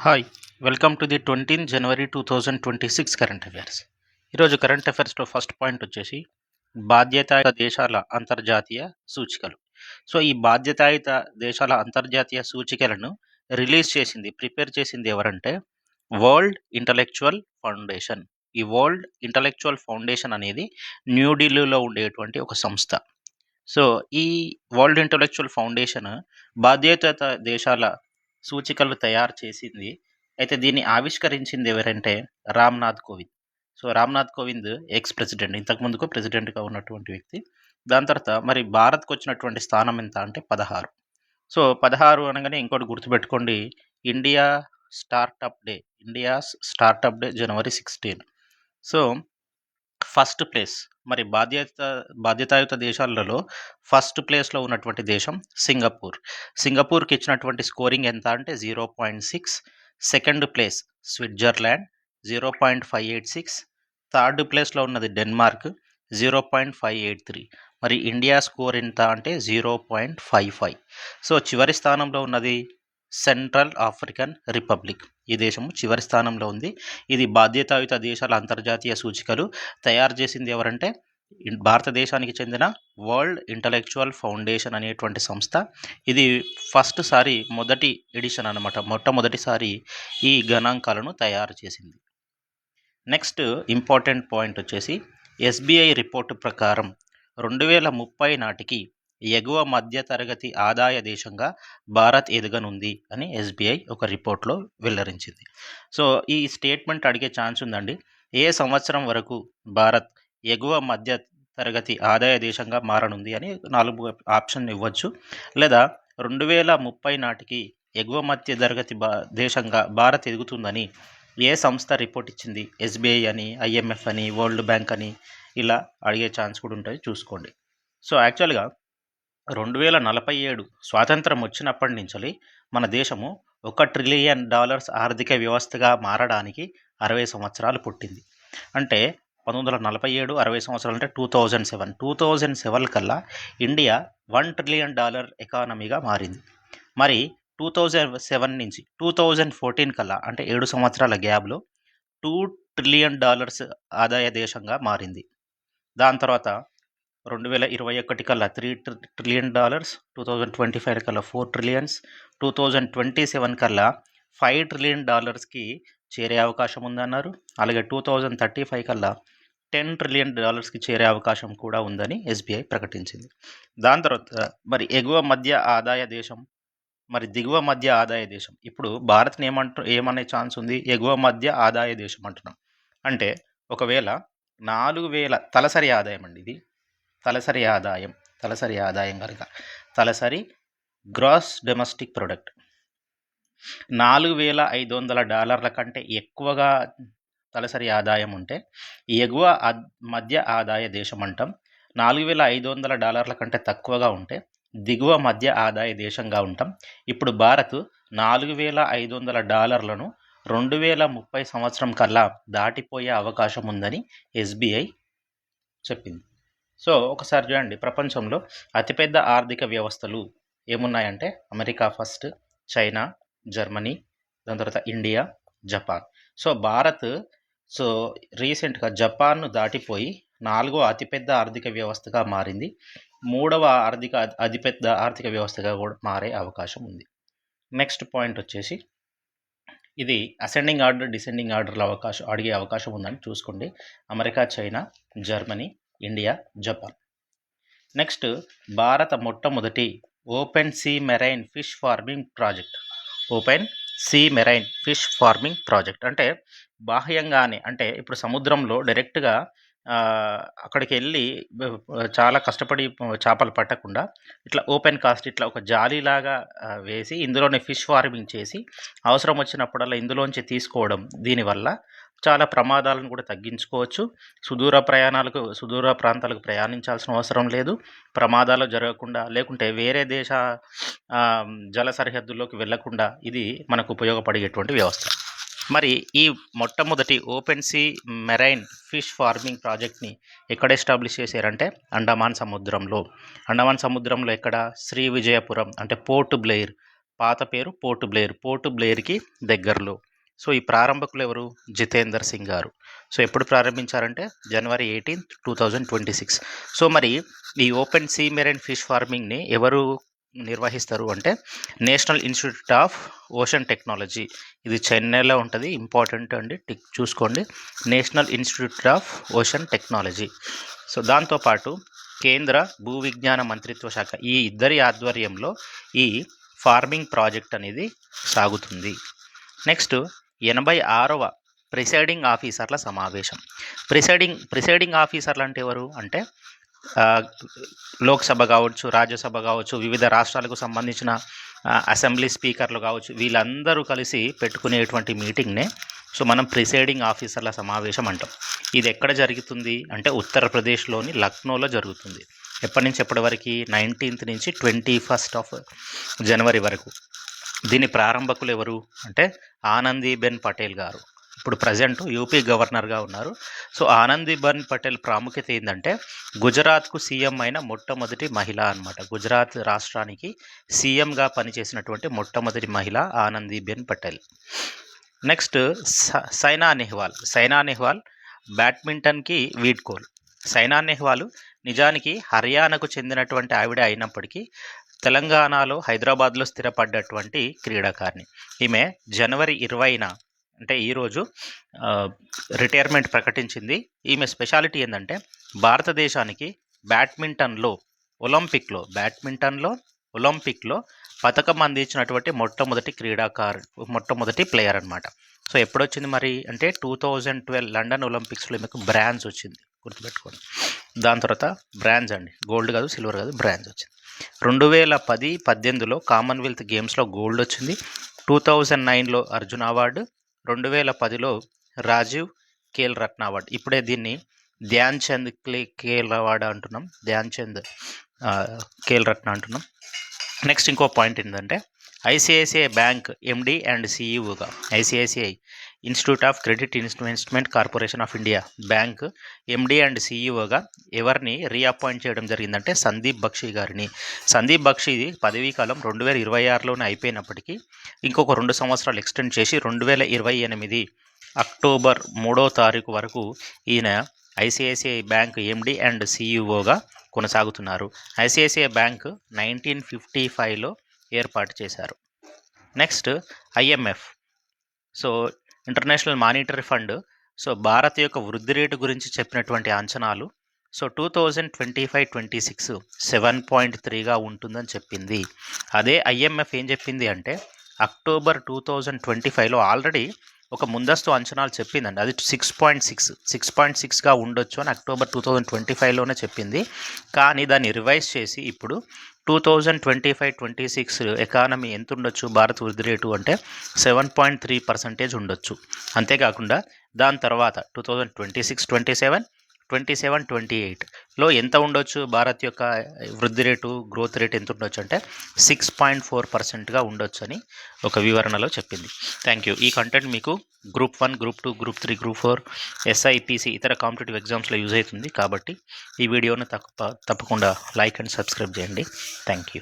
Hi welcome to the 20 January 2026 current affairs. ఈరోజు current అఫైర్స్లో first point వచ్చేసి బాధ్యతాయుత దేశాల అంతర్జాతీయ సూచికలు. సో ఈ బాధ్యతాయుత దేశాల అంతర్జాతీయ సూచికలను ప్రిపేర్ చేసింది ఎవరంటే వరల్డ్ ఇంటలెక్చువల్ ఫౌండేషన్. ఈ వరల్డ్ ఇంటలెక్చువల్ ఫౌండేషన్ అనేది న్యూఢిల్లీలో ఉండేటువంటి ఒక సంస్థ. సో ఈ వరల్డ్ ఇంటలెక్చువల్ ఫౌండేషన్ బాధ్యతాయుత దేశాల సూచికలు తయారు చేసింది. అయితే దీన్ని ఆవిష్కరించింది ఎవరంటే Ramnath Kovind. So Ramnath Kovind ex president. ఇంతకు ముందుకు ప్రెసిడెంట్‌గా ఉన్నటువంటి వ్యక్తి. దాని తర్వాత మరి భారత్‌కొచ్చినటువంటి స్థానం ఎంత అంటే 16. సో 16 అనగానే ఇంకోటి గుర్తుపెట్టుకోండి, ఇండియా ఇండియాస్ స్టార్టప్ డే జనవరి 16. సో ఫస్ట్ ప్లేస్ మరి బాధ్యతాయుత దేశాలలో ఫస్ట్ ప్లేస్‌లో ఉన్నటువంటి దేశం సింగపూర్. సింగపూర్‌కి ఇచ్చినటువంటి స్కోరింగ్ ఎంత అంటే 0.6. Second place Switzerland 0.586. థర్డ్ ప్లేస్‌లో ఉన్నది డెన్మార్క్ 0.583. మరి ఇండియా స్కోర్ ఎంత అంటే 0.55. సో చివరి స్థానంలో ఉన్నది సెంట్రల్ ఆఫ్రికన్ రిపబ్లిక్. ఈ దేశము చివరి స్థానంలో ఉంది. ఇది బాధ్యతాయుత దేశాల అంతర్జాతీయ సూచికలు తయారు చేసింది ఎవరంటే భారతదేశానికి చెందిన వరల్డ్ ఇంటలెక్చువల్ ఫౌండేషన్ అనేటువంటి సంస్థ. ఇది మొదటి ఎడిషన్ అన్నమాట. మొట్టమొదటిసారి ఈ గణాంకాలను తయారు చేసింది. నెక్స్ట్ ఇంపార్టెంట్ పాయింట్ వచ్చేసి ఎస్బీఐ రిపోర్టు ప్రకారం 2030 నాటికి ఎగువ మధ్య తరగతి ఆదాయ దేశంగా భారత్ ఎదగనుంది అని ఎస్బీఐ ఒక రిపోర్ట్లో వెల్లడించింది. సో ఈ స్టేట్మెంట్ అడిగే ఛాన్స్ ఉందండి. ఏ సంవత్సరం వరకు భారత్ ఎగువ మధ్య తరగతి ఆదాయ దేశంగా మారనుంది అని 4 ఆప్షన్ ఇవ్వచ్చు. లేదా 2030 నాటికి ఎగువ మధ్య తరగతి దేశంగా భారత్ ఎదుగుతుందని ఏ సంస్థ రిపోర్ట్ ఇచ్చింది? ఎస్బీఐ అని, ఐఎంఎఫ్ అని, వరల్డ్ బ్యాంక్ అని ఇలా అడిగే ఛాన్స్ కూడా ఉంటుంది, చూసుకోండి. సో యాక్చువల్గా 2047 స్వాతంత్రం వచ్చినప్పటి నుంచి మన దేశము $1 ట్రిలియన్ ఆర్థిక వ్యవస్థగా మారడానికి 60 సంవత్సరాలు పుట్టింది. అంటే 1947 60 సంవత్సరాలు అంటే 2007 కల్లా ఇండియా $1 ట్రిలియన్ ఎకానమీగా మారింది. మరి 2007 నుంచి 2014 కల్లా అంటే 7 సంవత్సరాల గ్యాప్లో $2 ట్రిలియన్ ఆదాయ దేశంగా మారింది. దాని తర్వాత 2021 కల్లా $3 ట్రిలియన్, 2025 కల్లా $4 ట్రిలియన్స్, 2027 కల్లా $5 ట్రిలియన్ చేరే అవకాశం ఉందన్నారు. అలాగే 2035 కల్లా $10 ట్రిలియన్ చేరే అవకాశం కూడా ఉందని ఎస్బీఐ ప్రకటించింది. దాని తర్వాత మరి ఎగువ మధ్య ఆదాయ దేశం, మరి దిగువ మధ్య ఆదాయ దేశం. ఇప్పుడు భారత్ని ఏమనే ఛాన్స్ ఉంది? ఎగువ మధ్య ఆదాయ దేశం అంటున్నాం. అంటే ఒకవేళ 4000 తలసరి ఆదాయం అండి, ఇది తలసరి ఆదాయం కనుక తలసరి గ్రాస్ డొమెస్టిక్ ప్రొడక్ట్ $4,500 కంటే ఎక్కువగా తలసరి ఆదాయం ఉంటే ఎగువ మధ్య ఆదాయ దేశం అంటాం. $4,500 కంటే తక్కువగా ఉంటే దిగువ మధ్య ఆదాయ దేశంగా ఉంటాం. ఇప్పుడు భారత్ $4,500 2030 సంవత్సరం కల్లా దాటిపోయే అవకాశం ఉందని ఎస్బీఐ చెప్పింది. సో ఒకసారి చూడండి, ప్రపంచంలో అతిపెద్ద ఆర్థిక వ్యవస్థలు ఏమున్నాయంటే అమెరికా ఫస్ట్, చైనా, జర్మనీ, దాని తర్వాత ఇండియా, జపాన్. సో భారత్ రీసెంట్గా జపాన్ను దాటిపోయి 4వ అతిపెద్ద ఆర్థిక వ్యవస్థగా మారింది. 3వ అతిపెద్ద ఆర్థిక వ్యవస్థగా కూడా మారే అవకాశం ఉంది. నెక్స్ట్ పాయింట్ వచ్చేసి ఇది అసెండింగ్ ఆర్డర్, డిసెండింగ్ ఆర్డర్లో అడిగే అవకాశం ఉందని చూసుకోండి. America, China, Germany, India, Japan. Next భారత మొట్టమొదటి open see marine fish farming project అంటే బాహ్యంగానే, అంటే ఇప్పుడు సముద్రంలో డైరెక్ట్గా అక్కడికి వెళ్ళి చాలా కష్టపడి చేపలు పట్టకుండా ఇట్లా ఓపెన్ కాస్ట్ ఇట్లా ఒక జాలీలాగా వేసి ఇందులోనే ఫిష్ ఫార్మింగ్ చేసి అవసరం వచ్చినప్పుడల్లా ఇందులోంచి తీసుకోవడం. దీనివల్ల చాలా ప్రమాదాలను కూడా తగ్గించుకోవచ్చు. సుదూర ప్రాంతాలకు ప్రయాణించాల్సిన అవసరం లేదు. ప్రమాదాలు జరగకుండా, లేకుంటే వేరే దేశ జల సరిహద్దుల్లోకి వెళ్లకుండా ఇది మనకు ఉపయోగపడేటువంటి వ్యవస్థ. మరి ఈ మొట్టమొదటి open see marine fish farming ప్రాజెక్ట్ని ఎక్కడ ఎస్టాబ్లిష్ చేశారంటే అండమాన్ సముద్రంలో ఎక్కడ? శ్రీ విజయపురం అంటే పోర్ట్ బ్లెయిర్ పాత పేరు పోర్ట్ బ్లేర్కి దగ్గరలో. సో ఈ ప్రారంభకులు ఎవరు? జితేందర్ సింగ్ గారు. సో ఎప్పుడు ప్రారంభించారంటే జనవరి 18, 2026. సో మరి ఈ ఓపెన్ సీ మెరైన్ ఫిష్ ఫార్మింగ్ని ఎవరు నిర్వహిస్తారు అంటే national institute of ocean technology. ఇది చెన్నైలో ఉంటుంది, ఇంపార్టెంట్ అండి, టిక్ చూసుకోండి, national institute of ocean technology. So దాంతోపాటు కేంద్ర భూ విజ్ఞాన మంత్రిత్వ శాఖ, ఈ ఇద్దరి ఆధ్వర్యంలో ఈ ఫార్మింగ్ ప్రాజెక్ట్ అనేది సాగుతుంది. నెక్స్ట్ 86వ ప్రిసైడింగ్ ఆఫీసర్ల సమావేశం. ప్రిసైడింగ్ ఆఫీసర్లు అంటే ఎవరు అంటే లోక్సభ కావచ్చు, రాజ్యసభ కావచ్చు, వివిధ రాష్ట్రాలకు సంబంధించిన అసెంబ్లీ స్పీకర్లు కావచ్చు, వీళ్ళందరూ కలిసి పెట్టుకునేటువంటి మీటింగ్నే సో మనం ప్రిసైడింగ్ ఆఫీసర్ల సమావేశం అంటాం. ఇది ఎక్కడ జరుగుతుంది అంటే ఉత్తరప్రదేశ్లోని లక్నోలో జరుగుతుంది. ఎప్పటి నుంచి ఎప్పటి వరకు? 19th నుంచి 21st జనవరి వరకు. దీని ప్రారంభకులు ఎవరు అంటే ఆనందీబెన్ పటేల్ గారు. ఇప్పుడు ప్రజెంట్ యూపీ గవర్నర్గా ఉన్నారు. సో ఆనందీబెన్ పటేల్ ప్రాముఖ్యత ఏంటంటే గుజరాత్కు సీఎం అయిన మొట్టమొదటి మహిళ అనమాట. గుజరాత్ రాష్ట్రానికి సీఎంగా పనిచేసినటువంటి మొట్టమొదటి మహిళ ఆనందీబెన్ పటేల్. నెక్స్ట్ సైనా నెహ్వాల్ బ్యాడ్మింటన్కి వీడ్కోలు. సైనా నెహ్వాల్ నిజానికి హర్యానాకు చెందినటువంటి ఆవిడ అయినప్పటికీ తెలంగాణలో హైదరాబాద్లో స్థిరపడ్డటువంటి క్రీడాకారిణి. ఈమె జనవరి 20న అంటే ఈరోజు రిటైర్మెంట్ ప్రకటించింది. ఈమె స్పెషాలిటీ ఏంటంటే భారతదేశానికి బ్యాడ్మింటన్లో ఒలింపిక్లో పథకం అందించినటువంటి మొట్టమొదటి ప్లేయర్ అనమాట. సో ఎప్పుడొచ్చింది మరి అంటే 2012 లండన్ ఒలింపిక్స్లో ఈమెకు బ్రాంజ్ వచ్చింది, గుర్తుపెట్టుకోండి. దాని తర్వాత బ్రాంజ్ అండి, గోల్డ్ కాదు, సిల్వర్ కాదు, బ్రాంజ్ వచ్చింది. 2010-18లో కామన్వెల్త్ గేమ్స్లో గోల్డ్ వచ్చింది. 2009లో అర్జున్ అవార్డు, 2010లో రాజీవ్ ఖేల్ రత్న అవార్డు. ఇప్పుడే దీన్ని ధ్యాన్ చంద్ ఖేల్ అవార్డు అంటున్నాం, ధ్యాన్ చంద్ ఖేల్ రత్న అంటున్నాం. నెక్స్ట్ ఇంకో పాయింట్ ఏంటంటే ఐసిఐసిఐ బ్యాంక్ ఎండి అండ్ సిఇఓగా, ICICI institute of credit investment corporation of India bank MD and సిఇఓగా ఎవరిని రీఅపాయింట్ చేయడం జరిగిందంటే సందీప్ బక్షి గారిని. సందీప్ బక్షి పదవీకాలం 2026లోనే అయిపోయినప్పటికీ ఇంకొక 2 సంవత్సరాలు ఎక్స్టెండ్ చేసి 2028 అక్టోబర్ 3వ తారీఖు వరకు ఈయన ఐసిఐసిఐ బ్యాంక్ ఎండి అండ్ సిఇఓగా కొనసాగుతున్నారు. ఐసిఐసిఐ బ్యాంక్ 1955లో ఏర్పాటు చేశారు. Next IMF, so international monetary fund, so Bharat యొక్క వృద్ధి రేటు గురించి చెప్పినటువంటి అంచనాలు. సో 2025-26 7.3గా ఉంటుందని చెప్పింది. అదే ఐఎంఎఫ్ ఏం చెప్పింది అంటే అక్టోబర్ 2025లో ఆల్రెడీ ఒక ముందస్తు అంచనాలు చెప్పిందండి. అది 6.6గా ఉండొచ్చు అని అక్టోబర్ 2025లోనే చెప్పింది. కానీ దాన్ని రివైజ్ చేసి ఇప్పుడు 2025-26 ఎకానమీ ఎంత ఉండొచ్చు భారత్ వృద్ధి రేటు అంటే 7.3% ఉండొచ్చు. అంతేకాకుండా దాని తర్వాత 2026-27, 27-28లో ఎంత ఉండొచ్చు భారత్ యొక్క వృద్ధి రేటు, గ్రోత్ రేట్ ఎంత ఉండొచ్చు అంటే 6.4%గా ఉండొచ్చు అని ఒక వివరణలో చెప్పింది. Thank you. ఈ కంటెంట్ మీకు group 1, group 2, group 3, group 4, SIPC ఇతర కాంపిటేటివ్ ఎగ్జామ్స్లో యూజ్ అవుతుంది. కాబట్టి ఈ వీడియోను తప్పకుండా లైక్ అండ్ సబ్స్క్రైబ్ చేయండి. Thank you.